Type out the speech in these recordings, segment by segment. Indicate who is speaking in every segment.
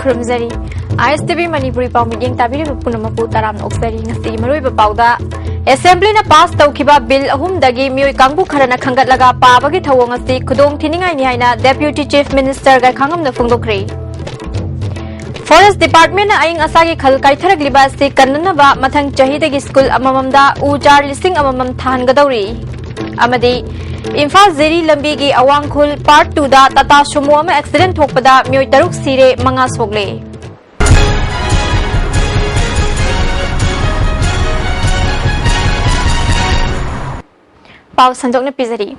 Speaker 1: Krumzari, ISTV Manipuri Pau meeting Tabiri Punamapu Taram Oxari, Nasi Marui Pauda, Assembly na pass Taukiba bill ahum dagi Mui Kangu Karana Kangat Laga Pabagi Tawangasi, Kudong Tininga Niana, Deputy Chief Minister Gakangam the Fungokri. Forest Department na aying asagi khal kaitharag liba si kanana ba mathang chahidagi school amamamda ujar listing amamam than gadauri. Amadi Imphal Zeri Lambigi Awangkhul Part 2 da Tata Sumo ama accident thokpada myoi taruk sire manga sogle. Pau Sandok na Pizari.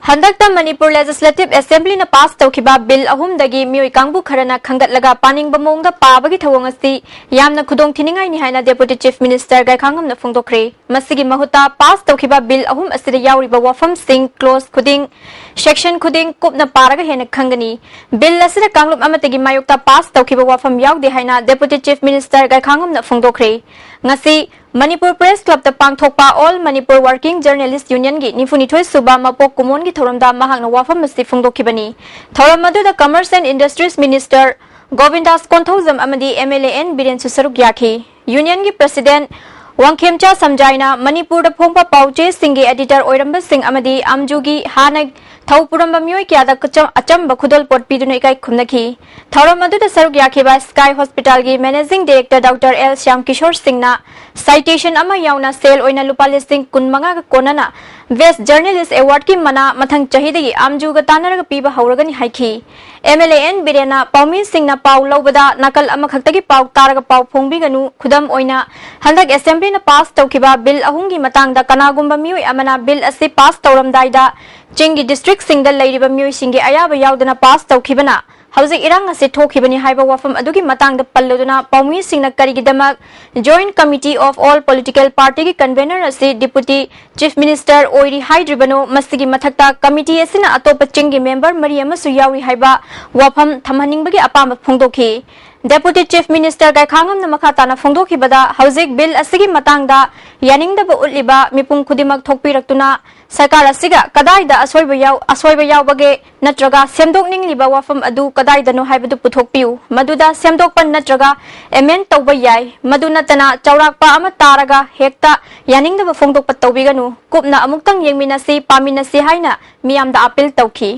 Speaker 1: Handakta Manipur Legislative Assembly na pass taukiba bill ahum dagi myoi kangbu kharana khangat laga paning bamongda pabagi thawangasi yamna khudong thiningai ni haina Deputy Chief Minister Gakhangam na phongdokre masigi mahuta pass taukiba bill ahum asida yauriba wafam sing clause khuding section khuding kupna paraga hena khangani bill asida kanglum amatagi mayukta pass taukiba wafam yaudi haina Deputy Chief Minister Gakhangam na phongdokre ngasi Manipur Press Club the Pangthokpa All Manipur Working Journalist Union gi Nifunithoi Suba Mapok Kumon gi thoramda mahakna wafam masti phongdokhibani thoram madu the Commerce and Industries Minister Govindas Konthozam amadi MLAN Biren Susaruk yakhi Union gi President Wangkhemcha Samjaina Manipur da phongpa pauche singi editor Oiramba Singh amadi Amjugi Hanag Thaupuram myoi kya da acham bakhudol pot pidunai kai khumnaki thoram madu da saruk yakhi ba Sky Hospital gi Managing Director Dr. L Shyam Kishore Singh na citation ama yauna sale oina lupa listing kunmanga konana Best Journalist Award ki mana mathang chahidagi amju ga tanaraga piba hauragani haiki MLAN Birena Paumin Singh na pau lobada nakal ama khaktagi pau taraga pau phongbi ganu khudam oina handak assembly na pass taukiba bill ahungi matangda kanagumba mioi amana bill asi pass tauramdaida Chingi district singda lairiba mioi singi ayaba yaudana pass taukibana Hauzik irang ase thokibani haiba wafam adugi matangda palloduna Paumi Singh na karigidamak Joint Committee of All Political Party gi convener ase Deputy Chief Minister Oiri Haidribano masigi mathakta committee asina atopa chingi member mari amasu yawi haiba wafam thamhaningbagi apamba phongdokhi Deputy Chief Minister Gakhangam na makhatana phongdokhibada hauzik bill asigi matangda yaningdaba utliba mipung khudimak thokpiraktuna Sarkar asiga kadaida aswaiba yawbage natraga semdokningliba wafam adu kadaidano haibadu puthokpiu maduda semdokpan natraga amend tawba yai madu natana chaurakpa ama taraga hekta yaningdaba phongdokpa tawbiganu kupna amuktang yengminasi paminasi haina miyamda appeal tawki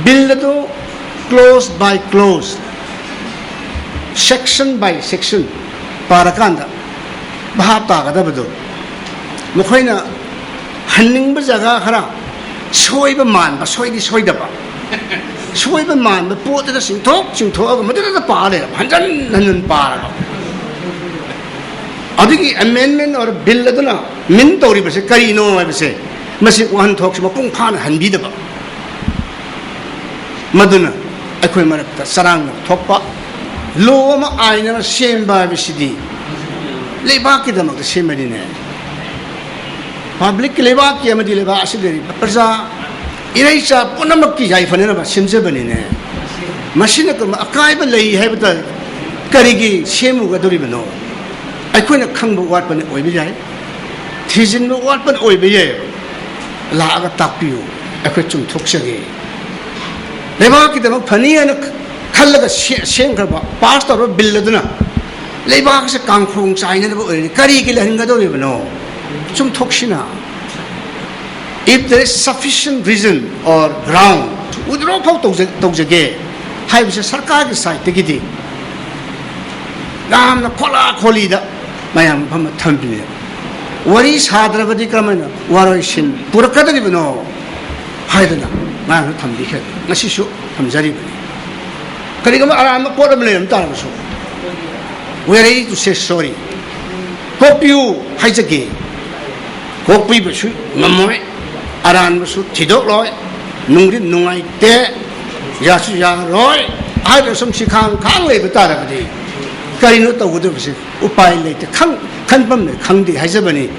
Speaker 2: bill adu close by close section by section parakanda bahab tagadabadu mukhaina Hanning Bazaga Hara, Soiba man, but Soidi Soidaba. Soiba man, the port of the sing talk, Mother the Parlor, Handan and Parlo. I think amendment or bill at the Mintori was a carino, I would say. Must one talks about Pungpan and Bidaba. Maduna, Aquimara, Sarang, Topa, Loma, I never shame by the city. Lay back at them of the same Public leva ki amadi leva asideri perza iraisa punamak ki jai fanena ba simse banine machine ko akai ba lei haibata karigi semu ga dori bano aikoina khangbu wat ban oi bi jai thijin no wat ban oi bi ye la ga tapiu akoi chung thoksage leva ki dama phani ana khallaga seng kha ba pastor bill laduna leva ka kangkhong chaina ba oi karigi la hinga dori bano If there is sufficient reason or ground to withdraw Togzage, I was a Sarkar site, the Gidi. Nam the Kola Kolida, Mayam Pamatambi. What is Hadravadi Kamana, Warishin, Purakadivano, Haidana, Man Tambi, Nasishu, Hamzaribani. Karigama Aram, Portable, Tarso. We are ready to say sorry. Hope you, Hijake. Hopi basu, Mamoy, Aran basu, Tidok Loy, Nungri Nungai Te, Yasu Roy, I do some Sikan, can't lay the Tarabadi. Karinota would have said, Upai later, Kanpam, Kandi, Hazabani.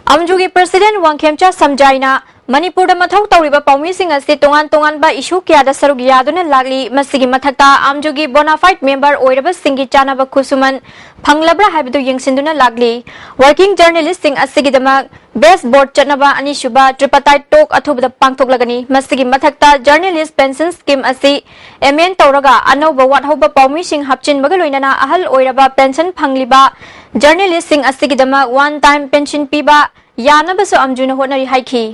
Speaker 1: Amjugi President Wangkhemcha Samjaina Manipur da mathau tawriba paumi sing ase tongan ba issue kya da sarug yaduna lagli masigi mathakta Amjugi bona fide member oiraba singi chana ba khusuman phanglabra haibidu yengsinduna lagli working journalist sing asigi dama best board chanaba ani shuba tripartite talk athubda pangthok lagani masigi mathakta journalist pension scheme ase MN tawraga anoba wat hoba paumi sing hapchin baga loinana ahal oiraba pension phangliba journalist sing asigi dama one time pension piba yana basu amjuna honari haiki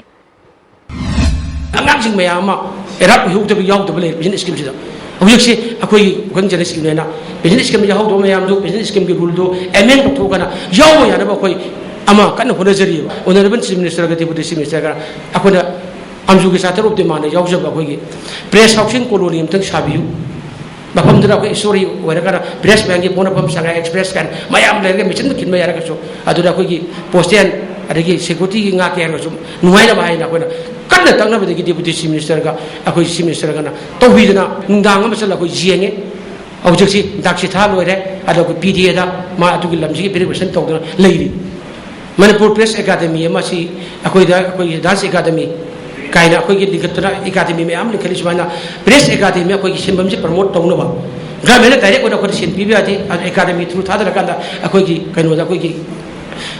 Speaker 3: Angang sing mayama erap hu to yaw to bele business scheme sida objek si akoi gong jana scheme na business scheme yaw do mayam do business scheme ge rule do amen to kana yaw ya na ba koi ama kan ho nazari honorable chief minister ga deputy chief minister ga akoda amju ge satar of de mana yaw jab akoi ge press housing colony amtang sabiu bapam dra ko sorry wera kana press bank ge pona pam sanga express kan mayam le ge mission kin mayara ka so aduda koi ge postian adagi security gi nga ke ga so nuai na bai na ko na kanna tangna bade gi deputy chief minister ga akoi chief minister ga na to bi na nungdang ma sala ko jienge object si dakshi tha loire ado ko pda da ma atu gi lamji gi preparation to na leiri manipur press academy ma si akoi dance academy kaina akoi gi dikatra academy me am likhali subana press academy akoi gi simbam si promote to no ba gamena direct ko ko sin pbi ati academy through tha da kanda akoi gi kaino da akoi gi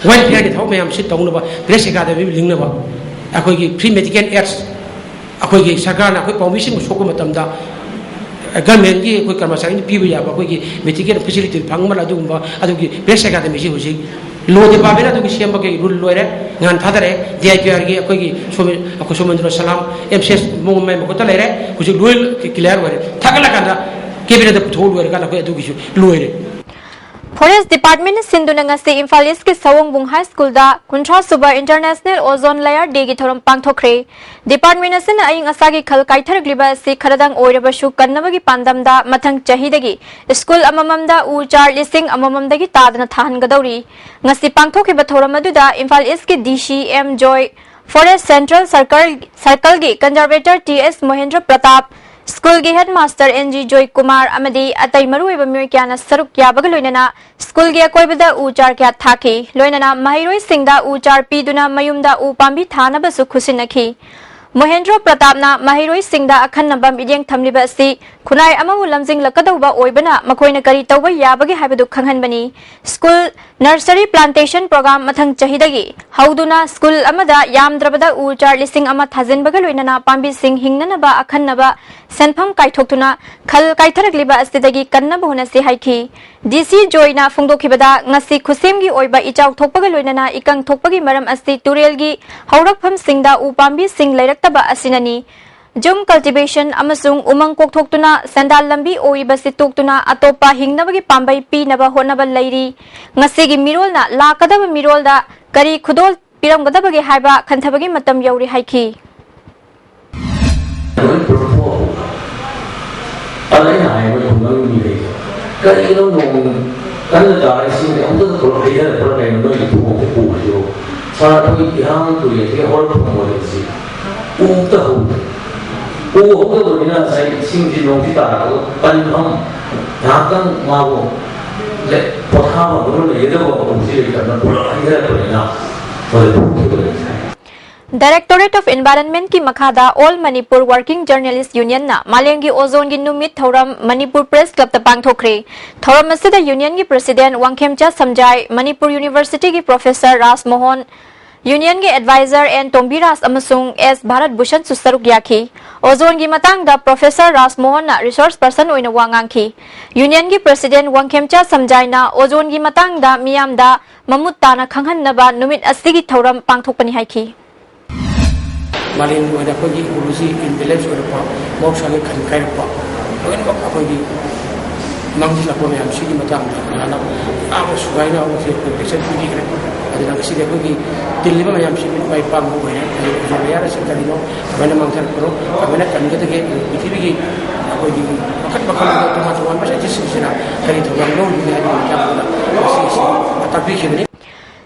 Speaker 3: one period thau me am si to no ba press academy lingna ba akoi gi free medical aids akoi gi sarkar na akoi permission ko soko matam da government gi akoi karmasari ni pibu ya ba akoi gi medical facility phangmala du ba adu gi press academy si hoji lo de ba bena du gi siam ba gi rule loire ngan thadare dipr gi akoi gi somendra salam mcs mo me ko ta lere ko ji loil clear ware thagala kanda kebina da thol ware kana ko adu gi loire
Speaker 1: Forest Department Sinduna ngasi Imphal East ki Sawongbung High School da Kuntra Suba International Ozone Layer Day gi thoram pangthokre Department asin aing asagi khal kaithar gliba si kharadang oiraba shu kannabagi pandam da mathang chahidagi school amamam da u char listing amamam dagi tadna than gadauri ngasi pangthokhiba thoram adu da Imphal East ki DCM Joy Forest Central Circle gi Conservator TS Mohendra Pratap School gi headmaster NG Joy Kumar amadi atai maru eba myoy kya na saruk kya baga loinana school gi akoi bada u char kya thaki loinana mahiroi singda u char pi duna mayumda u pambi thana basu khusinaki Mohendra Pratap na mahiroi singda akhan nabam ideng thamliba si khunai amamu lamjing lakadauba oibana makoina kari tawba yabagi haibadu khanghanbani school nursery plantation program mathang chahidagi hauduna school amada yamdrabada u char lising ama thajin baga loinana pambi sing hingnana ba akhan naba senpham kaithokthuna khal kaitharagliba asidagi kannaba hona si haiki DC Joyna phungdokhibada ngasi khusemgi oiba ichau thokpaga loinana ikang thokpagi maram asi turelgi haurakpham singda u pambi sing lairak asinani jum cultivation amasung umang kokthokuna sandal lambi oiba situktuna atopa hingnabagi pambai pi naba honaba lairi ngasigi mirolna lakadaba mirolda kari khudol piramgadabagi haiba khanthabagi matam yauri haiki
Speaker 4: kari no kan da isi ne amda ko haya da pro kai no itu ko ko jo sa to yang to ye ke hor ko mo si u ta hu u ho do ni na sai sing ji no ti ta ko pan ham ya kan ma bo le po tha ma bo le ye do ko si le ka na pro haya da pro na so le ko
Speaker 1: Directorate of Environment ki makhada All Manipur Working Journalist Union na Malengi Ozone gi numit thoram Manipur Press Club ta pangthokre thoram asida union gi president Wangkhemcha Samjai Manipur University gi professor Ras Mohan union gi advisor and Tombiras amasung S Bharat Bhushan susaruk yakhi Ozone gi matang da professor Ras Mohan na resource person oina wangangki union gi president Wangkhemcha Samjai na Ozone gi matang da miyam da mamut tana khanghan naba numit asigi thoram pangthokpani haiki
Speaker 3: Malin wada ko gi ulusi in village or pa mok sale khan kai pa loin ba ko gi nang la ko me am sigi matang na na am sugai na o se ko pesen pidi kre adina kisi de ko gi dilli ba am sigi bai pa mo ne jo ya ra se kali no bana mang thar pro bana kan ge de pithiri gi ko gi bakat bakat to ma to wan ba se jisi sina kali to no ni ha ni kya bola si atak bi khini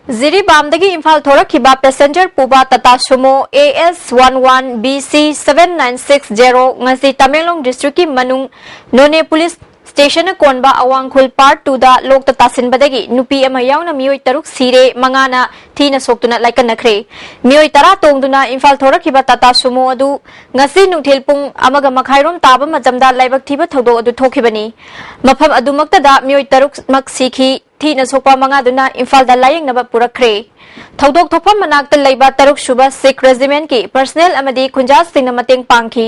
Speaker 1: Ziri Bamdagi Imphal Thorakhiba passenger Puba Tata Sumo AS11BC 7960 ngasi Tamenglong district ki manung None police station कोनबा अवांगखुल part 2 दा लोकता तासिनबदगी नुपी अमा यावना मियोय तरुक सिरे मंगाना थीना सोक्तुना लाइकनखरे मियोय तरा तोंगदुना Imphal थोरखिबा Tata Sumo अदु ngasi nungthil pung amaga makhairom taba majamda laibak thiba thodo adu thokibani mafam adumakta da miyoy taruk mak sikhi thina sokpa manga duna imphal da layeng naba purakre thodok thopam manakta laiba taruk suba sikh regiment ki personnel amadi khunjas singna mateng pangki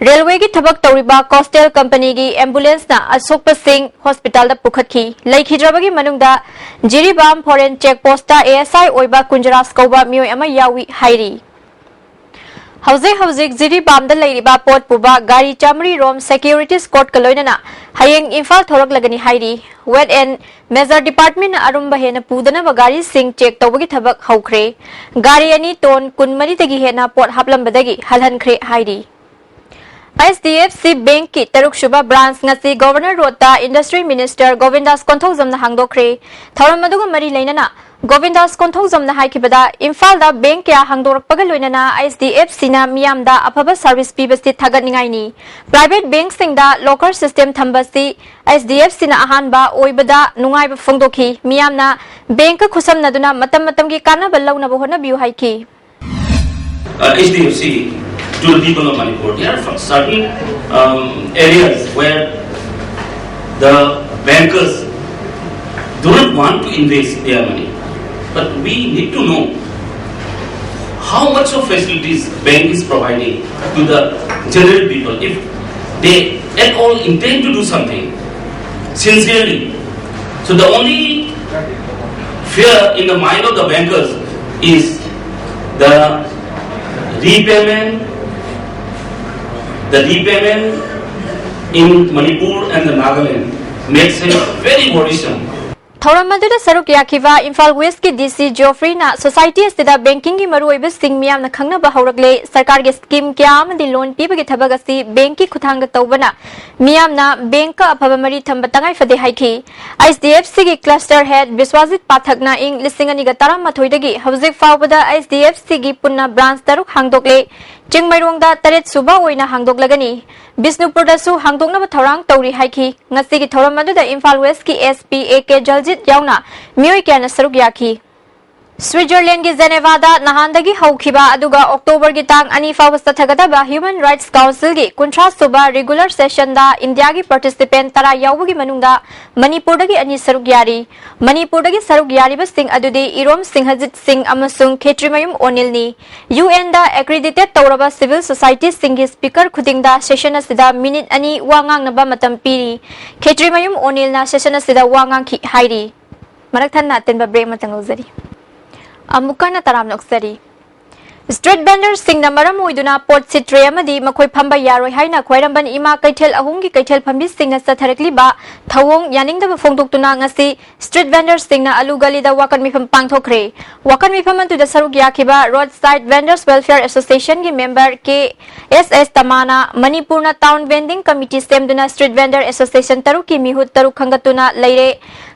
Speaker 1: railway ki thabak tawriba coastal company gi ambulance na asokpa singh hospital da pukhatki laikhidrabagi manungda jiribam foreign check post ta ASI oiba kunjaras koba miyoy ama yawi hairi Hauzik Ziri Bamda Ladiba Port Puba Gari Chamri Rom Security Court Kaloinana Hayeng Infal Thorak Lagani Hairi Wet and Measure Department Arumba Hena Pudana Bagari Singh check Tawagi Tabak Haukre Gari Ani Ton Kunmari Tagi Hena Port Haplam Badagi Halhan Kre Hairi ISTV Bank ki Taruk Shuba Branch ngasi Governor Rota Industry Minister Govindas Konthozam na Hangdokre Thoramaduga Mari Lainana Govindas Konthozam na haikibada Imphal da bank ya hangdorak pagaloinana ISDF sina miyam da afaba service pibasti thagatningai ni private bank sing da locker system thambasi ISDF sina ahan ba oibada nungai ba phongdokhi miyam na bank khusam naduna matam matam gi kana ballawna bo hona biu haiki
Speaker 5: ISDFC to the people of Manipur. There are certain areas where the bankers do not want to invest their money. But we need to know how much of facilities bank is providing to the general people. If they at all intend to do something sincerely, so the only fear in the mind of the bankers is the repayment in Manipur and the Nagaland makes it very worrisome.
Speaker 1: Thoramadu Saruk Yakiva, Imphal West ki DC Geoffrey na society asida banking ki maru oiba sing miyam na khangna ba hawragle sarkar ge scheme kyam di loan piba gi thabag asi bank ki khuthang tawbana miyam na bank ka aphaba mari thamba tangai fade haiki ISDFC gi cluster head Biswajit Pathak na ing lisingani ga taram mathoi dagi hawjik fawbada ISDFC gi punna branch taruk hangdokle Chingmairongda taret suba oina hangdok lagani Bisnupur da su hangdokna ba thorang tawri haiki ngasi gi thoramadu da Imphal West ki SP AK Jaljit yauna mioi kyana saruk yaki Switzerland ki Geneva da nahandagi haukiba aduga October gi tang ani fawasta thagada Human Rights Council gi kuntra suba regular session da India gi participant tara yawgi manungda Manipur da gi ani saruk yari Manipur da gi saruk yari ba sing adudi Irom Singhajit Singh amasung Khetrimayum Onil ni UN da accredited tawraba civil society sing gi speaker khuding da session asida minute ani wangang na ba matam piri Khetrimayum Onil na session asida wangang ki hairi marak than na ten ba break matang uzari Amukana taram noksari Street vendors sing na maram oiduna port sitre amadi makhoi phamba yaroi haina khwairamban ima kaithel ahungi kaithel phambi sing na satharakli ba thawong yaningda ba phongdoktuna ngasi street vendors sing na alu gali da wakan mifam pangthokre wakan mifam antu da saruk yakiba roadside vendors welfare association gi member ke SS Tamana Manipurna town vending committee stemduna street vendor association taruki mihut taruk khangatuna leire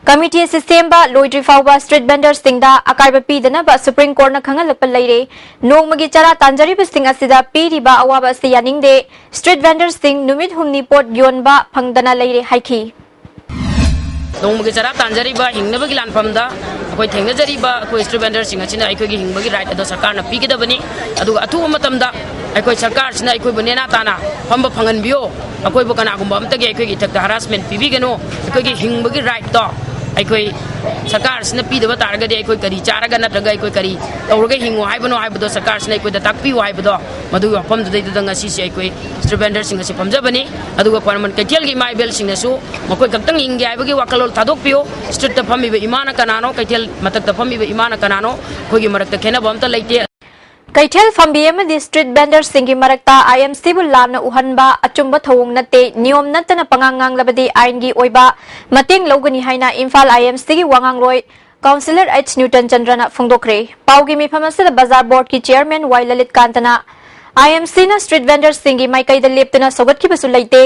Speaker 1: committee system ba loidri fawba street vendors sing da akarba pi dana ba supreme court na khangalapal leire Nongmagi chara tanjari bising asida piri ba awaba si yaning de street vendors sing numit humni pot yon ba phangdana leire haiki
Speaker 6: Nongmagi chara tanjari ba hingna ba gilan phamda akoi thengna jari ba akoi street vendors sing achina akoi gi hingbagi right ado sarkar na pi gida bani adu athu matamda akoi sarkar sina akoi banena tana phamba phangan bio akoi bo kana gumba amta ge akoi gi thakta harassment pi bi gano akoi gi hingbagi right to aikoi sarkar sina pidaba taragadi aikoi kari charaga natraga aikoi kari tawraga hingo haibano haibado sarkar sina aikoi da takpi haibado madu wafam dai da ngasi si aikoi street vendors singa si pamjabani aduga parman kaithel gi maibel singa su makoi kaktang ingi haibagi wakalol thadok pio street ta phami be imana kanano kaithel matak ta phami be imana kanano khogi marakta khena bomta leite
Speaker 1: Kaithel Fambiam District Vendors Singi Marakta IMC Bulamna Uhanba Achumba Thawung Nate Niom Natana Pangangang Labadi Aingi Oiba Mating Logani Haina Imphal IMC Wangang Roy Councillor H Newton Chandrana Fungdokre Paugi Miphamasa Bazaar Board ki Chairman Y Lalit Kantana IMC na street vendors singi mai kai da leptuna sogat ki basu laite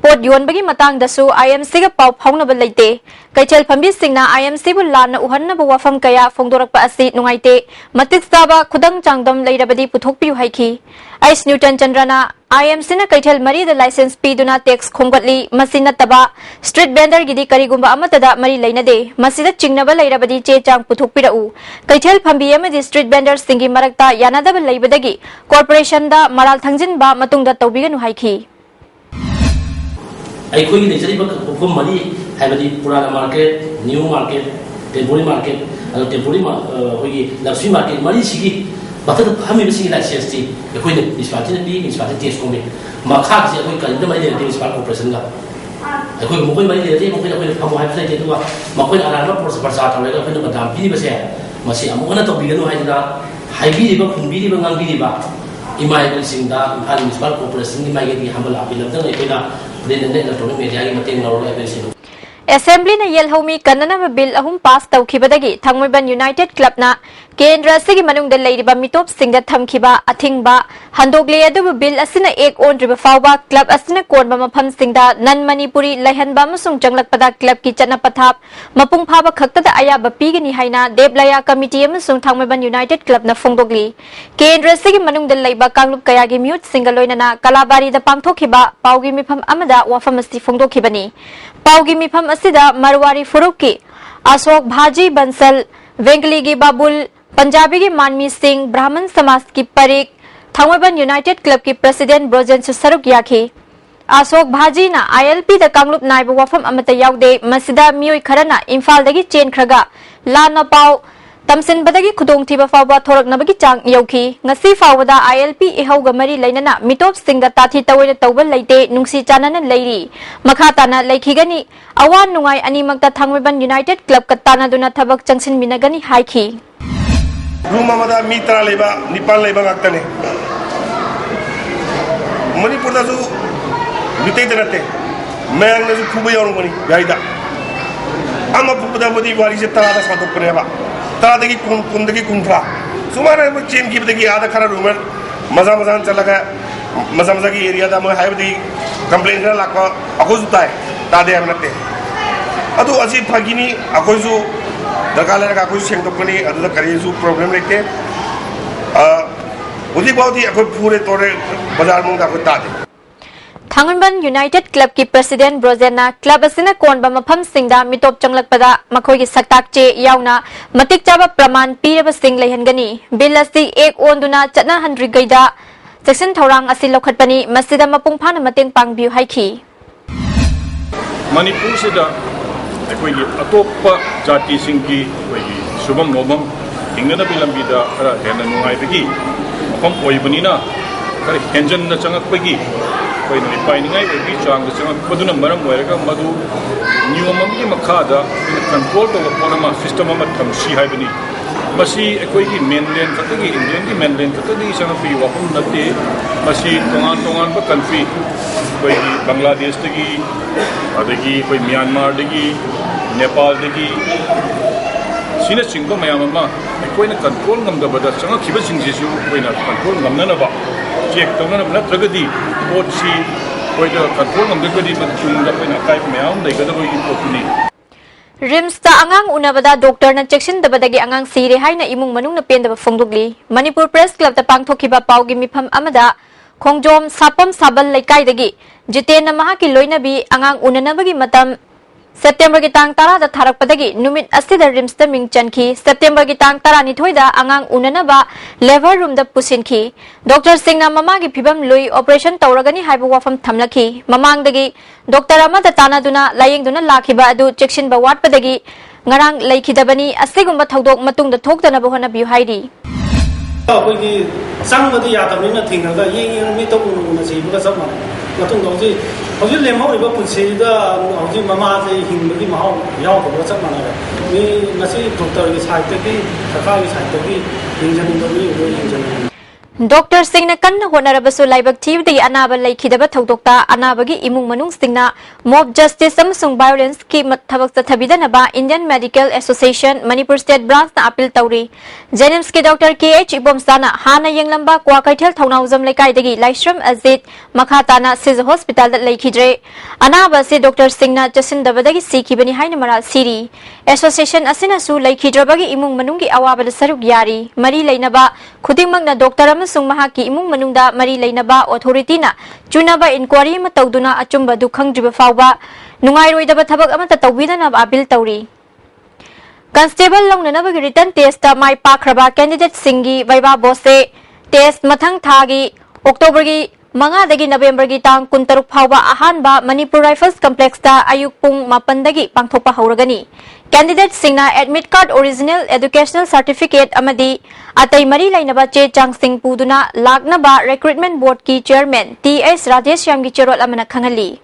Speaker 1: pot yon bagi matang dasu IMC ga pau phongna ba laite kaichel phambi singna IMC bu lanna uhanna ba wafam kaya phongdorak pa asi nungaite matik saba khudang changdam leirabadi puthok piu haiki Ice Newton Chandrana IMC na kaithel mari da license piduna tax khomgatli masina taba street vendor gidi karigumba amatada mari leinade masida chingnaba leirabadi che chang puthuk pirau kaithel phambi amadi street vendors singi marakta yanadaba leibadagi corporation da maral thangjin ba matungda tawbiganu haiki
Speaker 3: ꯑꯩꯈꯣꯏꯒꯤ ꯂꯩꯖꯔꯤꯕ ꯃꯐꯝ ꯃꯔꯤ ꯍꯥꯏꯕꯗꯤ ꯄꯨꯔꯥꯅ market new market ꯇꯦꯝꯄꯣꯔꯤ market ꯑꯗꯨ ꯇꯦꯝꯄꯣꯔꯤ ꯑꯩꯈꯣꯏꯒꯤ Lakshmi market ꯃꯔꯤꯁꯤꯒꯤ ꯃꯊꯛꯇ ꯐꯝꯃꯤꯕꯁꯤꯒꯤ ꯂꯥꯏꯁꯦꯟꯁꯇꯤ ꯑꯩꯈꯣꯏꯅ ꯃ꯭ꯌꯨꯅꯤꯁꯤꯄꯥꯂꯤꯇꯤꯅ ꯄꯤ municipality tax ꯈꯣꯝꯃꯤ ꯃꯈꯥꯒꯤꯁꯤ ꯑꯩꯈꯣꯏ ꯀꯔꯤꯝꯇ ꯃꯔꯤ ꯂꯩꯅꯗꯦ ꯃ꯭ꯌꯨꯅꯤꯁꯤꯄꯥꯜ ꯀꯣꯔꯄꯣꯔꯦꯁꯟꯒ ꯑꯩꯈꯣꯏ ꯃꯈꯣꯏ ꯃꯔꯤ ꯂꯩꯅꯗꯦ ꯑꯩꯈꯣꯏꯅ ꯐꯝꯃꯣ ꯍꯥꯏꯕꯁꯨ ꯂꯩꯇꯦ ꯑꯗꯨꯒ ꯃꯈꯣꯏꯅ ꯑꯔꯥꯟꯕ ꯄ꯭ꯔꯆꯥꯔ ꯇꯧꯔꯒ ꯑꯩꯈꯣꯏꯅ ꯕꯗꯅꯥꯝ ꯄꯤꯔꯤꯕꯁꯦ ꯃꯁꯤ ꯑꯃꯨꯛ ꯍꯟꯅ ꯇꯧꯕꯤꯒꯅꯨ ꯍꯥꯏꯗꯅ ꯍꯥꯏꯕꯤꯔꯤꯕ ꯈꯨꯟꯕꯤꯔꯤꯕ ꯉꯥꯡꯕꯤꯔꯤꯕ ꯏꯃꯥ ꯏꯕꯦꯜꯁꯤꯡꯗ ꯏꯝꯐꯥꯜ ꯃ꯭ꯌꯨꯅꯤꯁꯤꯄꯥꯜ ꯀꯣꯔꯄꯣꯔꯦꯁꯟꯒꯤ ꯃꯥꯏꯀꯩꯗꯒꯤ ꯍꯝꯕ ꯂꯥꯛꯄꯤꯂꯝꯗꯪ ꯑꯩꯈꯣꯏꯅ ꯏꯂꯦꯛꯇ꯭ꯔꯣꯅꯤꯛ ꯃꯦꯗꯤꯌꯥꯒꯤ ꯃꯇꯦꯡ ꯂꯧꯔꯒ ꯑꯩꯈꯣꯏꯁꯤ
Speaker 1: Assembly na yelhomi kanana bill ahum pass tawkhibadagi Thangmoiban United Club na Kendra sigi manungda leiriba mitop singda thamkhiba athingba handogle adu bill asina ek onriba fawba club asina konba mapham singda nan Manipuri laihanba amasung janglakpada club ki chana pathap mapung phaba khaktada ayaba pigani haina Deblaya committee amasung Thangmoiban United Club na phongdogli Kendra sigi manungda leiba kanglup kayagi mute singaloina na Kalabari da pangthokhiba paugi mipham amada wafamasti phongdokhibani paugi mipham asida Marwari Furuki Asok Bhaji Bansal Vengligi Babul Punjabi ki Manmi Singh Brahman Samaj ki Parik Thangmoiban United Club ki President Brojen Susaruk Yakhi Asok Bhaji na ILP da Kanglup Naiba Wafam Amata Yaude Masida Miyoi Kharana Imphal dagi Chen Khraga Lana Pau Tamsin badagi khudong thiba fawba thorak nabagi chang yauki ngasi fawada ILP ehauga mari lainana mitop singda tathi tawina tawba leite nungsi chanana leiri makha tana leikhigani awan nungai animakta Thangmoiban United Club ka tana duna thabak changsin minagani haiki
Speaker 7: room amada mitra leba nipal leba ngaktane Manipur da su bitay danate mayang na su phuba yaw mani gaida ama phuba modi wari se tara da sadok preba तादगी कुंदगी कुंफरा सुमारे में chain की बदगी आधा खरा rumour मजा मजा चलगा मजा मजा की एरिया दा मैं हाई बदगी कंप्लेंट कर लाको अखोजुता है तादे हम नते अदु असी फगिनी अखोजु दरकार लगा अखोजु सेंटोकनी अदु करेजु प्रॉब्लम लेके उदी बाउदी अखो पूरे तोरे बाजार में अखो तादे
Speaker 1: Thangmoiban United Club ki President Brojena club asina konba mapham singda mitop changlakpada makhoi gi saktak che yauna matik chaba praman piraba sing leihangani bill asi ek onduna chana handri gaida section thorang asi lokhatpani masida mapung phana mateng pangbiu haiki
Speaker 8: Manipur sida ekoi gi atoppa jati sing ki ekoi gi subam nobam ingana bilambida ara hena nungai begi mapam oibanina kare henjan na changak begi koi ni painingai egi chang da chang paduna maram oiraga madu niyom amgi makhada control to ponama system ama thamsi haibani masi ekoi gi mainland katagi indian gi mainland katagi chang pi wahum nate masi tongan tongan ba country koi gi bangladesh tagi adagi koi myanmar dagi nepal dagi sina chingba mayam ama ekoi na control ngamda bada chang khiba singjisu koi na control ngamna na ba check tongna na tragedi potsi koi da control ngamda di chungda koi na kai mayam dai gada koi potni
Speaker 1: Rims ta angang unabada doctor na chection dabadagi angang sire haina imung manung na pendaba phongdogli Manipur Press Club ta pangthokhiba paugi mipham amada khongjom sapam sabal laikai dagi jiten na mahaki loinabi angang unanabagi matam September ki tang tara da tharak padagi numit asida rims ta ming chanki September ki tang tara ni thoida angang unanaba lever room da pusinki Dr. Singh na mama gi phibam lui operation tawragani haibu wafam thamlaki mamang dagi Dr. Amada tana duna layeng duna lakhiba adu chection ba wat padagi ngarang laikhidabani asigumba thodok matung da thokdana ba hona biu haidi
Speaker 9: ꯑꯩꯈꯣꯏꯒꯤ ꯆꯪꯕꯗꯤ ꯌꯥꯗꯕꯅꯤꯅ ꯊꯤꯡꯉꯒ ꯌꯦꯡ ꯃꯤ ꯇꯧꯕꯅ ꯁꯤꯕꯒ ꯆꯞ ꯃꯥꯟꯅꯩ ꯃꯇꯨꯡꯗ ꯍꯧꯖꯤꯛ ꯂꯦꯝꯍꯧꯔꯤꯕ ꯄꯨꯟꯁꯤꯗ ꯍꯧꯖꯤꯛ ꯃꯃꯥꯁꯦ ꯍꯤꯡꯕꯒꯤ ꯃꯍꯥꯎ ꯌꯥꯎꯗꯕꯒ ꯆꯞ ꯃꯥꯟꯅꯔꯦ ꯃꯤ ꯉꯁꯤ ꯗꯣꯛꯇꯔꯒꯤ ꯁꯥꯏꯠꯇꯒꯤ ꯁꯔꯀꯥꯔꯒꯤ ꯁꯥꯏꯠꯇꯒꯤ ꯌꯦꯡꯖꯅꯤꯡꯕ ꯃꯤ ꯑꯣꯏꯕ ꯌꯦꯡꯖꯅꯤꯡꯉꯤ
Speaker 1: Dr. Singh na kanna honarabasu laibak thibdi anaba laikhidaba thodokta anabagi imung manung singna mob justice amasung violence ki thabak chathabida ba Indian Medical Association Manipur State Branch na appeal tawri Jenims ki Dr. KH Ibomsana hana yenglamba kwa kaithel thaunauzam laikai dagi Laishram Azit makhatana Sis Hospital da laikhidre anaba se Dr. Singh na chasin dabadagi sikhibani haina maral siri Association asina su laikhidrabagi imung manungi awaba da saruk yari mari lainaba khudingmak na Dr. amasung mahaki imung manungda mari leinaba authority na chunaba inquiry ma tawduna achumba du khangjiba fawba nungai roidaba thabak amata tawbidana abil tawri Constable Longnanaba written test mai pakraba candidate Singi Viva Bose test mathang thagi October gi Manga dagi November gi tang kuntaruk phawba ahanba Manipur Rifles Complex da ayuk pung mapandagi pangthopa hauragani candidate singna admit card original educational certificate amadi atai mari lainaba che chang sing puduna lagnaba recruitment board ki chairman TS Rajesh Yamgi cherol amana khangali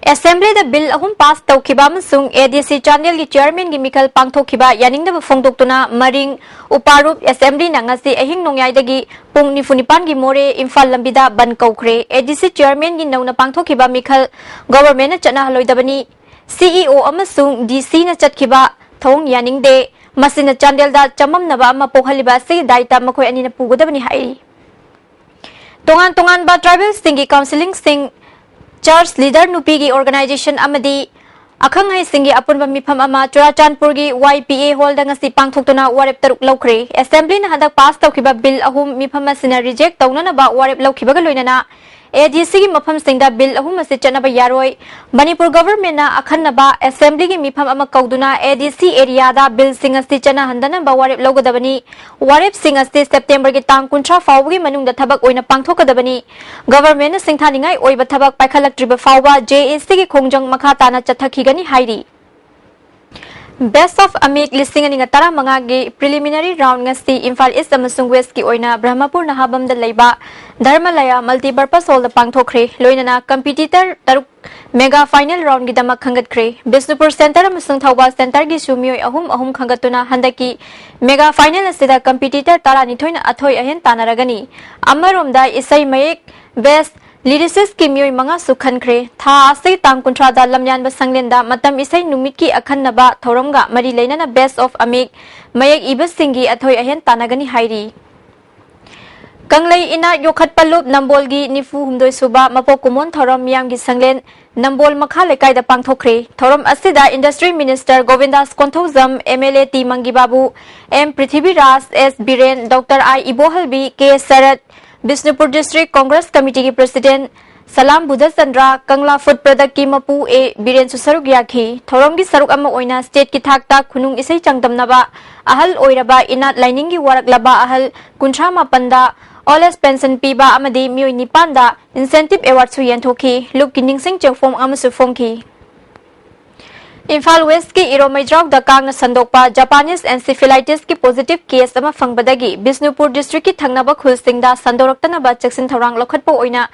Speaker 1: Assembly the bill ahum pass tawkiba amasung ADC channel gi chairman gi Mikal pangthokiba yaningda phongdoktuna maring uparup assembly na ngasi ahing nongyai dagi pung nifunipan gi more Imphal lambida ban kaukre ADC chairman gi nauna pangthokiba Mikal government na chana haloidabani CEO amasung DC na chatkiba thong yaningde masina channel da chamamnaba ama pokhaliba se daita makhoi ani na pugodabani hai tongan ba tribal singi counseling sing Church leader nupigi organization amadi akhang hai singi apunba mifam ama Churachandpur gi YPA hall da ngasi pangthoktuna warep taruk lokre assembly na hadak pass tawkiba bill ahum mifam asina reject tawnana ba warep lokhiba ga loinana ADC gi mafam singda bill ahum ase chanaba yaroi Manipur government na akhanna ba assembly gi mifam ama kauduna ADC area da bill singa si chana handana ba warep logadabani warep singa si September gi tang kuntra fawgi manungda thabak oina pangthokadabani government na singthaningai oiba thabak paikhalaktriba fawba JAC gi khongjang makha tana chathakigani hairi Best of Amik listing ani ngatara mangagi preliminary round ngasi Imphal East amasung West ki oina Brahmapur nahabam da leiba Dharmalaya multi-purpose hall da pangthokre loinana competitor taruk mega final round gi damak khangatkre Bisnupur center amasung Thawbal center gi sumioi ahum khangatuna handaki mega final asida competitor tara nithoina athoi ahen tanaragani amaromda isai mayek best Lyricist ki mioi manga sukhankre tha ase tang kuntra da lamyan ba sanglenda matam isai numit ki akhanaba thoramga mari leinana best of amik mayek ibasingi athoi ahen tanagani hairi Kanglei ina yokhat palup nambol gi nifu humdoi suba mapok kumon thoram miyam gi sanglen nambol makha lekai da pangthokre thoram asida industry minister Govindas Konthozam MLA T Mangi Babu M Prithvi Raj S Biren Dr I Ibohalbi K Sarat Bisnupur District Congress Committee ki President Salam Buddha Chandra Kangla Food Product ki Mapu A Biren Susaruk Yakhi Thorom gi saruk ama oina state ki thakta khunung isai changdamnaba ahal oiraba inat lining gi warak laba ahal kuntra mapanda All pension piba amadi mioi nipanda incentive award su yenthoki luk kining sing chefom amasu fongki Imphal West ki Iromaidrauk da kangna sandokpa Japanese encephalitis ki positive case ama fangbadagi Bisnupur district ki thangnaba khulsingda sandoraktana ba cheksin thorang lokhatpo oina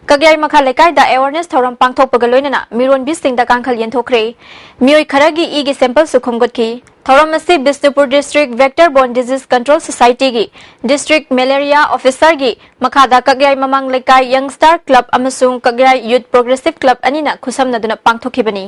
Speaker 1: kagyai makha lekai da awareness thoram pangthokpaga loinana miron bisingda kangkhal yenthokre mioi kharagi igi sample su khomgotki thoram ase Bisnupur district vector borne disease control society gi district malaria officer gi makhada kagyai mamang lekai youngstar club amasung kagyai youth progressive club anina khusamna duna pangthokibani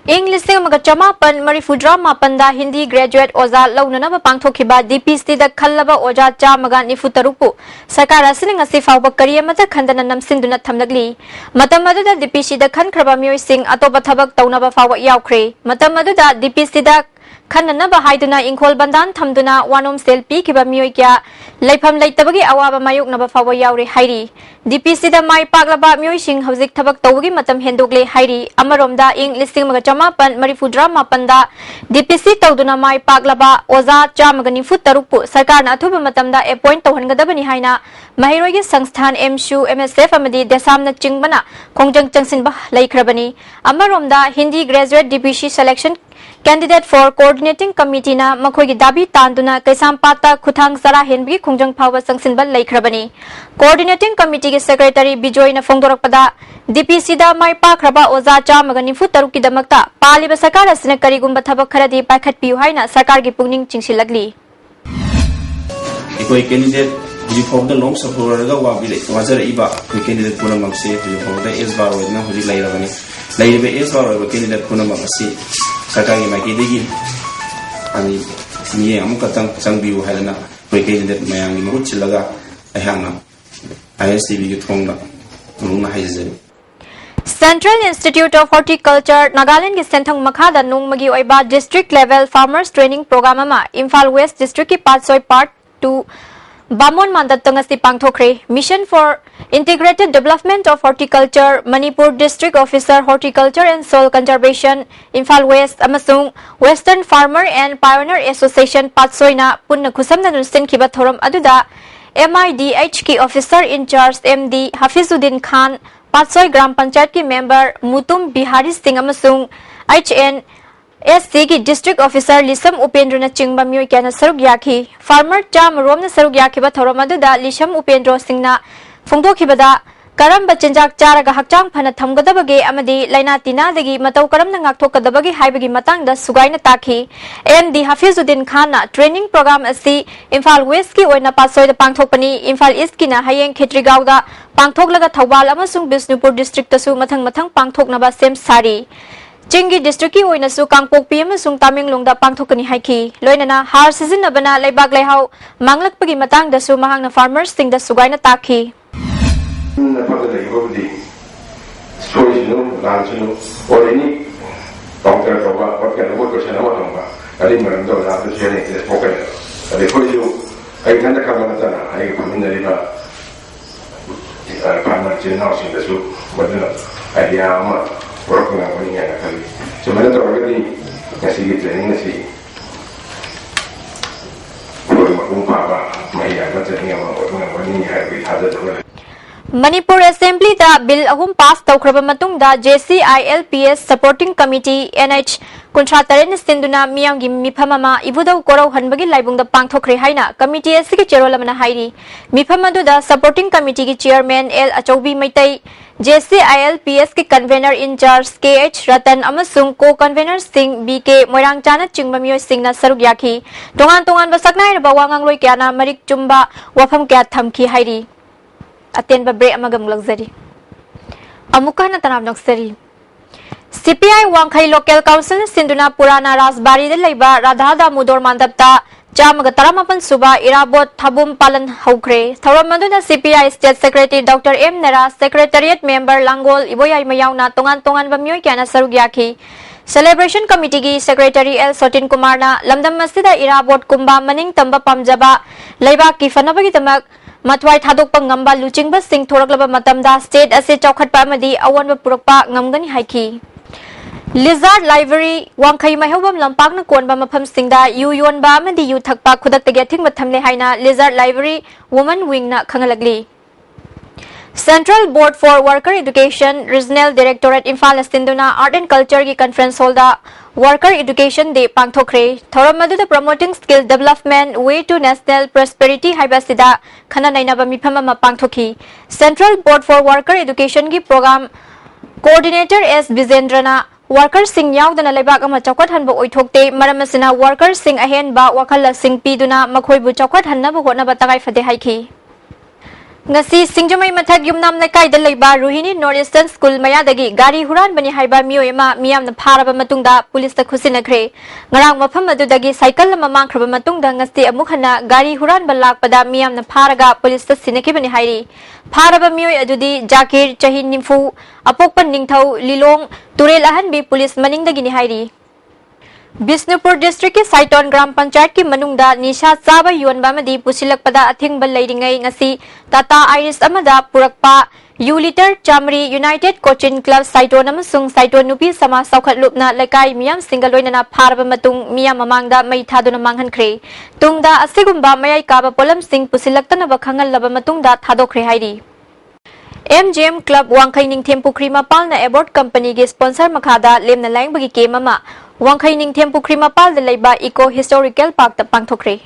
Speaker 1: English sing maga chamapan marifudra mapanda Hindi graduate oza launana ba pangthokiba DPC da khallaba oja cha maga nifutarupu sarkar asini ngasi fawba kariya mata khandana namsinduna thamlagli matam adu da DPC da khan khraba mioi sing atoba thabak taunaba fawba yaukre matam adu da DPC da khanna ba haiduna ingkhol bandan thamduna wanom selfie kiba mioi kya laifam laitabagi awaba mayuk na ba fawba yaure hairi DPC da mai paglaba mioi sing hawjik thabak tawgi matam hendokle hairi amaromda ing listing maga chamapan marifudra mapanda DPC tawduna mai paglaba oza chamagani fut tarukpu sarkar na athuba matamda appoint tawhangadabani haina mahiroi gi sangsthan MSU MSF amadi desam na chingbana khongjang changsin ba laikhrabani amaromda Hindi graduate DPC selection Candidate for Coordinating Committee na makhoigi dabi tanduna kaisampata khuthang sara henbi khongjang phawba sangsinba laikhrabani Coordinating Committee ki Secretary Bijoy na phongdorakpada DPC da mai pakraba oza chamaga nifu taruk ki damakta paliba sarkar asina karigumba thabak kharadi paikhat piu haina sarkar gi pungning chingsilagli
Speaker 10: ikoi candidate ji phawda long sapura ga wa bi wazara iba ikoi candidate puna mamse ji phawda es bar oina huri lairabani laibe es bar oiba candidate puna mamasi sarkari maiki digi ani miye amuka changbiu halana ikoi candidate mayangi mahut chilaga ahanga ISTV ki thongda nungna haizari
Speaker 1: Central Institute of Horticulture Nagaland ki Senthang Makhada Nungmagi Oiba District Level Farmers Training Program ama Imphal West District ki Part 2 Bamon Mandat Ngasi Pangthokre, Mission for Integrated Development of Horticulture, Manipur District Officer Horticulture and Soil Conservation, Imphal West, Amasung, Western Farmer and Pioneer Association Patsoina, Punna Kusamna Nustin Kiba Thoram Aduda, MIDH ki Officer in Charge MD Hafizuddin Khan, Patsoy Gram Panchayat ki Member Mutum Bihari Singh Amasung, HN SC की district officer लिसम Upendra न चिंगबा मियोय क्या न सरुक याखी farmer चाम रोम न सरुक याखी बथौरम अदुदा लिसम उपेंद्र सिंह न फोंदोखिबदा करम बचिंजाक चारगा हक्चांग फन थमगदबगे अमदी लाइना तिनादगी मतौ करम न ngakthokadabagi haibagi matangda sugaina taki MD Hafizuddin Khan na training program asi Imphal West ki oina pasoi da pangthokpani Imphal East ki na hayeng Khetrigau da pangthoklaga Thawbal amasung Bisnupur district tasu mathang pangthoknaba sem sari Chingi district ki oina su Kangpok PM sung Tamenglong da pangthokani haiki loinana har season abana leibak leihau manglakpagi matang da su mahang na farmers sing da sugaina taki
Speaker 11: na pagda ibodi soisno lansno oleni tongka toba pakka na boto sana mahanga ali marando na to sene ke spoken ali koilu ai tanda kamana tana ai pamina liba farmer chino sing da su badna ai ama Orang nak beri anak kali. Sebenarnya orang ni nasi gitu, nasi. Orang maklum apa, macam macam ni orang beri hari ada tu.
Speaker 1: Manipur Assembly da bill ahum pass tawkraba matung da JCILPS Supporting Committee NH Kuntrataren Sinduna Miyamgi Miphamama Ibudau Korau Hanbagi Laibung da Pangthokre Haina Committee Siki Cherolamana Hairi Miphamadu da Supporting Committee ki Chairman L Achaubi Maitai JCILPS ki Convener in Charge KH Ratan Amasung Co-Convener Singh BK Moirang Chana Chingbamiyo Singh na Saruk Yaki Tongan basaknai bawangang loi kya na Marik Chumba Wafam kya thamki Hairi Aten ba break amagam luxury amuka na tanam luxury CPI Wangkhai Local Council Sinduna Purana Rasbari de Laiba Radha Damodar Mandapta Chamaga Taramapan Suba Irabot Thabum Palan Haukre Thawamadu CPI State Secretary Dr. M Nera Secretariat Member Langol Iboyay Mayauna Tongan Bamyoy Kana Sarugyaki Celebration Committee ki Secretary L Sotin Kumar na Lamdam Masida Irabot Kumba Maning Tamba Pamjaba Laiba ki Fanabagi Tamak Matwai Thadok Pangamba Luchingba Singh Thoraklaba Matamda State Ase Chokhatpa Amadi Awanba Purokpa Ngamgani Haiki Lizard Library Wangkhai Mahawam Lampak na Konba Mafam Singda Yu Yonba Amadi Yu Thakpa Khudaktage Thingba Thamle Haina Lizard Library Woman Wing na Khangalagli Central Board for Worker Education Regional Directorate Imphal Sinduna Art and Culture ki Conference Hall da Worker Education Day Pangthokre Thoramadu the Promoting Skill Development Way to National Prosperity Haibasida Khana Nainaba Miphamama Pangthoki Central Board for Worker Education ki Program Coordinator S Vizendrana Worker Singh Yaudana Lebak ama Chawkat Hanba Oithokte Maramasina Worker Singh Ahen ba Wakala Singh Piduna Makhoibu Chawkat Hannabu Hotnaba Tagai Fade Haiki Ngasi Singjamai Mathak Yumnam Lekai da Leiba Rohini Northeastern School Mayadagi Gari Huran Bani Haiba Mioyama Miyam na Pharaba Matungda Police ta Khusinakre Ngarang Mafam adudagi Cycle na Mamangkraba Matungda ngasi amukhana Gari Huran balakpada Miyam na Pharaga Police ta Sinaki Bani Hairi Pharaba Mioy adudi Jakir Chahin Nimfu Apokpan Ningthau Lilong Turel Ahanbi Police Maningdagi ni Hairi Bisnupur District ki Saiton Gram Panchayat ki Manungda Nisha Saba Yuanba Madi Pusilakpada Athing Balairingai ngasi Tata Iris Amada Purakpa U-Liter Chamri United Coaching Club Saiton Amasung Saiton Nupi Sama Saukhat Lupna Lekai Miyam Singaloy na Pharaba Matung Miyam Mamangda May Thaduna Manghan Kre Tungda Asigumba Mayay Kaba Polam Sing Pusilakta na Bakhangal Laba Matungda Thadokre Hairi MGM Club Wangkhai Ningthem Pukri Mapal na Abort Company ki sponsor Makhada Lem na Lang Bagi Ke Mama Wangkhai Ningthem Pukri Mapal de Leiba Eco Historical Park ta Pangthokre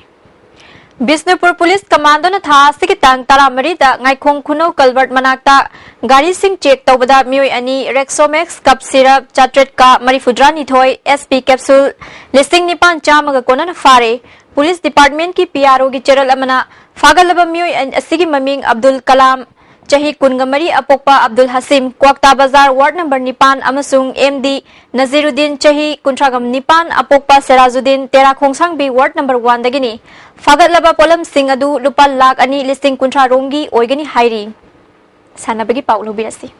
Speaker 1: Bisnupur Police Commando na tha sikitang taramari da Ngaikhong Khuno Culvert Manakta Gari Sing check tawbada Mioy Ani Rexomax Cup Syrup Chatret ka Marifudra Nithoi SP Capsule Listing Nipan Chamaga Kona na Fare Police Department ki PRO ki Cheral Amana Fagalaba Mioy Asigi Maming Abdul Kalam Chahi Kungamari Apokpa Abdul Hasim Kwakta Bazar Ward number Nipan Amasung MD Naziruddin Chahi Kuntragam Nipan Apokpa Serazuddin Tera Khongsang B Ward number 1 dagini Fagatlaba Polam Singh adu Lupal Lak Ani listing Kuntra Rongi Oigani Hairi Sanabagi Paulo Birasi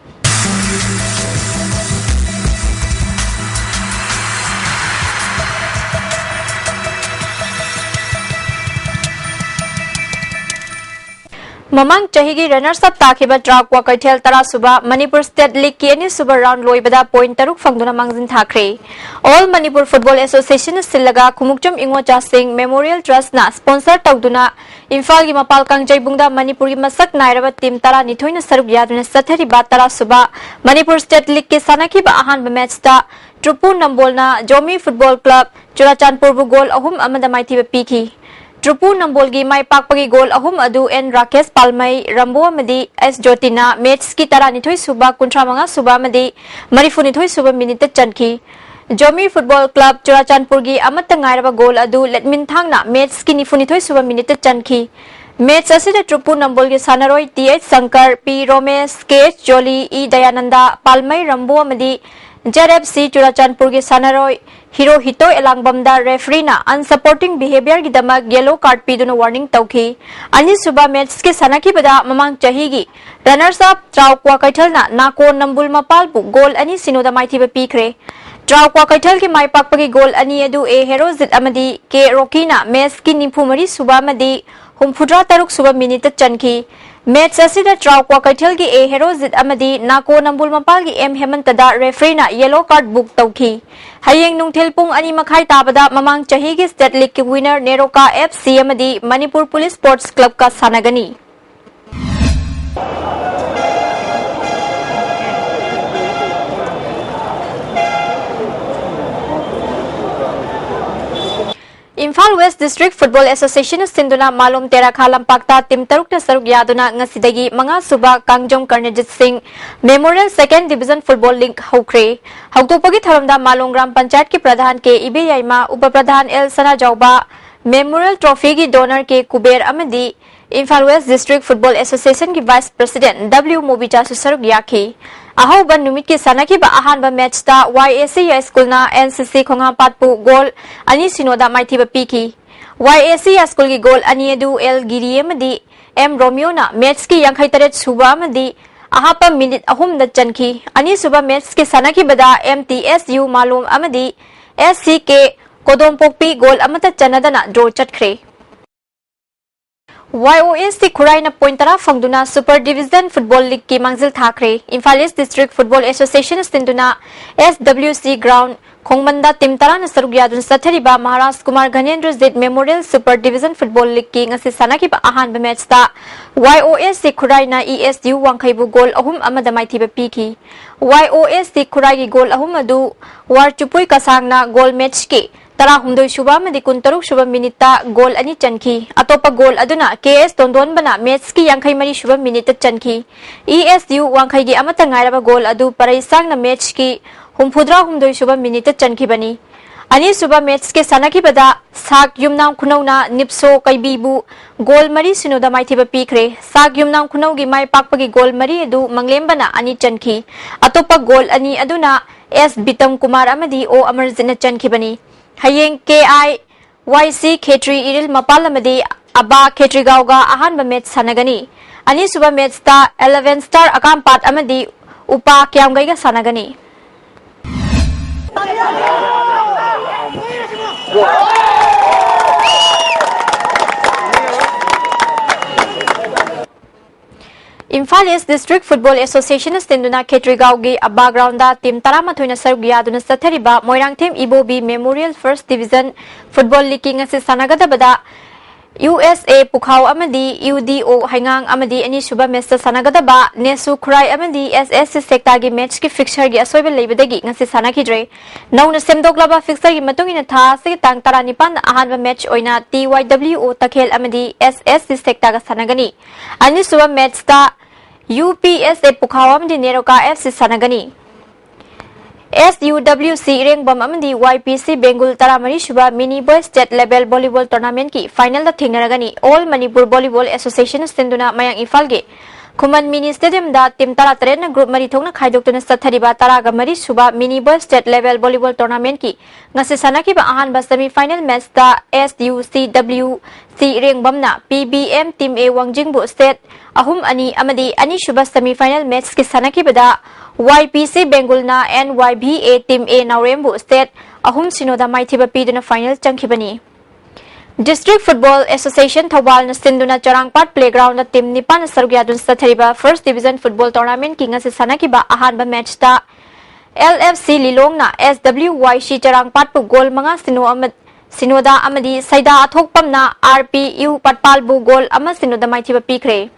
Speaker 1: Mamang Chahigi runners up Takiba Drak Wakatel Tarasuba, Manipur State League Kiani Super Round Loibada Point Taruk Fangduna Mangzin Thakre. All Manipur Football Association Silaga Kumukjam Ingwacha Singh Memorial Trust na sponsor Tagduna, Infal Mapal Kangjay Bungda Manipuri Masak Nairaba Team Tara Nitoina Saruk Yaduna Satari Tarasuba, Manipur State League Kisanakiba Ahan Matchta, Trupu Nambolna, Jomi Football Club, Churachandpur Gol Ahum Amada Maiti Piki. Trupu Nambolgi Mai Pakpagi Gol Ahum Adu N Rakesh Palmai Rambo Madi S Jotina Mates Ki Tara Nitoi Suba Kuntramanga Suba Madi Marifu Nitoi Suba Minute Chanki Jomi Football Club Churachandpurgi Amatangairaba Gol Adu Letmin Thangna Mates Ki Nifu Nitoi Suba Minute Chanki Mates Asida Trupu Nambolgi Sanaroi TH Sankar P Romesh K Jolly E Dayananda Palmai Rambo Madi JRFC Churachandpurgi Sanaroi Hero Hito Elangbamda referee na unsupporting behavior ki damag yellow card piduna warning tauki. Ani suba match ke sanaki bada mamang chahigi. Runners up Traukwa Kaital na Nako Nambul Mapalbu goal ani sinoda maiti ba pikre. Traukwa Kaital ki mai pakpagi goal ani edu e hero zit amadi ke Rokina match ki nimpumari suba madi humfudra taruk suba minute chanki. Match asida Traukwa Kaital ki e hero zit amadi Nako Nambul Mapal ki M Hemantada referee na yellow card book tauki. Hayeng nung telpung ani makai tabada mamang chahigi state league ki winner Neroka FC amadi Manipur Police Sports Club ka sanagani. Imphal West District Football Association Sinduna Malum Tera Khalam Pakta Tim Taruk na Saruk Yaduna ngasidagi mga suba Kangjong Karnajit Singh Memorial Second Division Football League Haukre. Hautopagi Tharamda Malung Gram Panchayat ki Pradhan ke Ibe Yaima Upa Pradhan El Sana Jauba Memorial Trophy ki donor ke Kuber Amadi Imphal West District Football Association ki Vice President W Mobita Susaruk Yaki. Ahaw ban numit ki sanaki ba ahan ba match ta YAC School na NCC khonga patpu goal ani sinoda maiti ba piki YAC School ki goal ani edu L Giri amadi M Romeo na match ki 53 suba amadi aha pa minute ahum na chanki ani suba match ki sanaki bada MTSU malum amadi SCK Kodompokpi goal amata chanada na draw chatkre YOSC Kurai na pointara fangduna Super Division Football League ki mangzil thakre Imphal East District Football Association stinduna SWC Ground Khongmanda Timtara na sarugyadun sathariba Maharaj Kumar Ghanendra Zed Memorial Super Division Football League ki ngasi sanaki ba ahan ba match ta YOSC Kurai na ESU wangkhaibu goal ahum amada maiti ba piki YOSC Kurai ki goal ahum adu war chupui kasang na goal match ki Tara humdoi suba madi kuntaruk suba minita goal ani chanki atopa goal aduna KS Tondon bana match ki yangkhai mari suba minita chanki ESU wangkhai gi amata ngairaba goal adu parai sang na match ki humphudra humdoi suba minita chanki bani ani suba match ke sanaki bada sak yumnam khunauna nipso kaibibu goal mari sinoda maiti ba pikre sak yumnam khunau gi mai pakpagi goal mari adu manglem bana ani chanki atopa goal ani aduna S Bitam Kumar amadi O Amarjina chanki bani Hayeng KI YC Khetri Iril Mapal amadi Aba Khetri Gauga ahan ba match sanagani ani suba match ta 11 star akampat amadi Upa Kyamgai ga sanagani Imphal East District Football Association stinduna Khetrigao gi Abba Ground da team Taramathoina Sarugya duna sathariba Moirang team Ibobi Memorial First Division Football League ngasi sanagada bada USA Pukhau amadi UDO Haingang amadi ani suba match sanagada ba Nesu Khrai amadi SSC sector gi match ki fixture gi asoiba leibadagi ngasi sanakidre nauna semdoklaba fixture gi matungina tha se tang taranipan ahanba match oina TYWO Takhel amadi SSC sector ga sanagani ani suba match ta UPSA Pukhau amadi Neroka FC sanagani SUWC Irengbam amadi YPC Bengal Taramari Shuba Mini Boy State Level Volleyball Tournament ki final da thingnaragani All Manipur Volleyball Association stinduna mayang ifalge Kuman Mini Stadium da team tara tren na group mari thongna khaidoktuna sathariba taraga mari Shuba Mini Boy State Level Volleyball Tournament ki ngasi sanaki ba ahan ba semi final match da SUCWC Irengbam na PBM Team A Wangjingbu State ahum ani amadi ani Shuba semi final match ki sanaki bada YPC Bengal na NYBA Team A Naurembu State ahum sinoda maithiba piduna final changkhibani District Football Association Thawal na sinduna Charangpat Playground na team ni Pan Sarugyadun sa thariba First Division Football Tournament ki nga si sanakiba ahan ba match ta LFC Lilong na SWYC Charangpat pu goal mga sinoda amadi saida athokpam na RPU Patpal bu goal ama sinoda mai thiba pikre.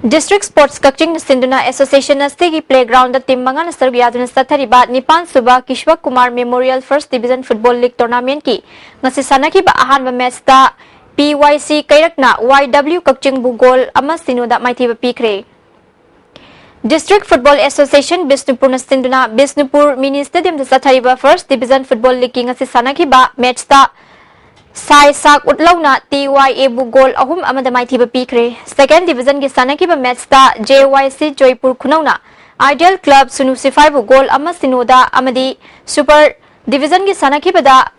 Speaker 1: District Sports Coaching Sinduna Association na Stigi Playground at team mga nasarugyado sa thariba ni Pan Suba Kishwak Kumar Memorial First Division Football League Tournament ki nga si sanaki ba ahan ba match ta PYC kairak na YW Coaching Bugol ama sinuda mai thiba pikre. District Football Association Bisnupur na Sinduna Bisnupur Mini Stadium sa thariba First Division Football League ki nga si sanaki ba match ta Sai sak utlaw na TYA Bugol ahum amada mai thiba pikre. Second Division ki sanaki ba match ta JYC Joypur Kunaw na Ideal Club Sunusify Bugol ama sinoda amadi Super Division ki sanaki ba da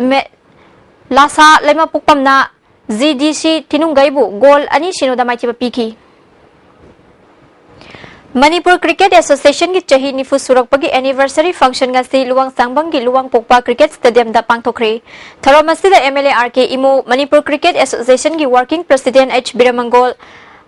Speaker 1: Lasa Lema Pukpam na ZDC Tinunggay bu goal ani sinoda mai thiba piki. Manipur Cricket Association ki chahi nifu surak pagi anniversary function nga si Luwang Sangbang ki Luwang Pokpa Cricket Stadium da pangthokre. Tharamasi da MLA RK Imo Manipur Cricket Association ki Working President H Biramangol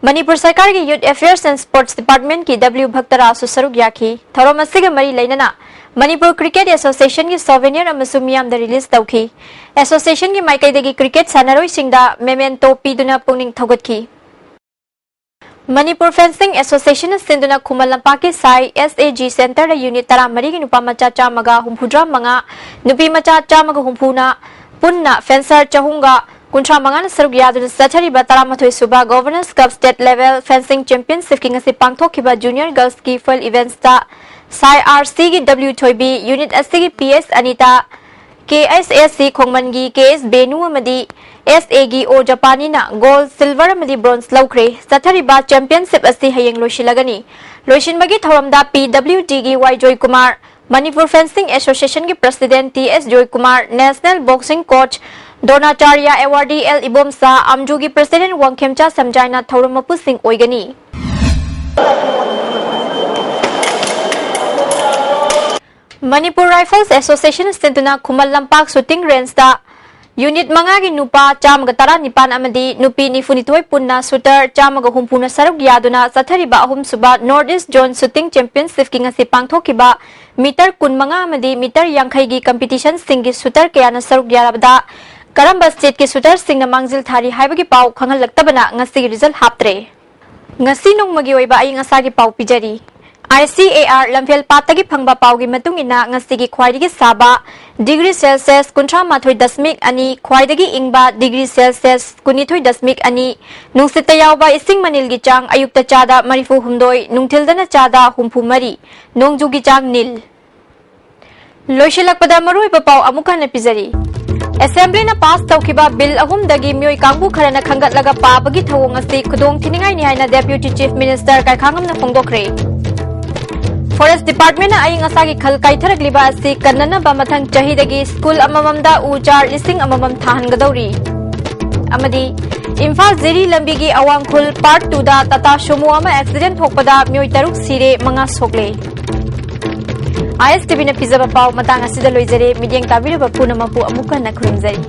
Speaker 1: Manipur Sarkar ki Youth Affairs and Sports Department ki W Bhaktara su saruk yaki. Tharamasi ga mari lainana Manipur Cricket Association ki souvenir amasung miyam da release tawki. Association ki maikai cricket sanaroi singda memento piduna pungning thogatki. Manipur Fencing Association Sinduna Kumalampaki Sai SAG Center da Unit Tara Marigi Nupa Macha Chamaga Humpudra Manga Nupi Macha Chamaga Humpuna Punna Fencer Chahunga Kuntra Manga Sarugyadu Satari Batara Matoi Suba Governors Cup State Level Fencing Championship King Asi Pangtho Kiba Junior Girls Ki Full Events Ta Sai RC Ki W Thoibi Unit SC Ki PS Anita KSSC Khongmangi KS Benu Amadi SAG O Japani na gold silver amadi bronze laukre sathariba championship asi hayeng loishilagani loishin magi thoramda PWD gi Y Joy Kumar Manipur Fencing Association ki President TS Joy Kumar National Boxing Coach Donacharya Awardee L Ibomsa Amju gi President Wangkhemcha Samjaina Thoramapu Singh oigani. Manipur Rifles Association Sinduna Kumal Lampak Shooting Range da Unit mga ginupa chamaga tara nipan amadi nupi ni funitoy punna shooter chamaga humpuna sarug yaduna sa thariba ahum suba Northeast Zone Shooting Championship ki nga si pangthokiba meter kun mga amadi meter yangkhai gi competition singi shooter kaya na sarug yarabda karamba state ki shooter sing na mangjil thari haibagi pau khangal laktabana ngasi result haptre ngasi nong magi oiba ai ngasa gi pau pijari ICAR Lamphel Patagi Phangba Paugi Matungina Ngasigi Khwaidagi Saba degree Celsius Kuntra Mathoi Dasmik Ani Khwaidagi Ingba degree Celsius Kunithoi Dasmik Ani Nungsita Yawba Ising Manilgi Chang Ayukta Chada Marifu Humdoi Nungthildana Chada Humpu Mari Nongjugi Chang Nil Loishilakpada Marui Papau Amukan Epizari Assembly na pass tawkiba bill ahum dagi miyoi kangbu kharana khangat laga pabagi thawong asi khudong thiningai ni haina Deputy Chief Minister kai khangam na phongdokre Forest Department na ay ngasagi khalkai tharak liba asi kannana ba mathang chahidagi school amamamda ujar lising amamam thahan gadawri amadi Imphal Ziri lambigi awangkhul part 2 da tata sumo ama accident thokpada miyoi taruk sire manga sokle ISTV na pizza paw matang asida loizare midyang kabira ba puna mapu amuka na khurumzari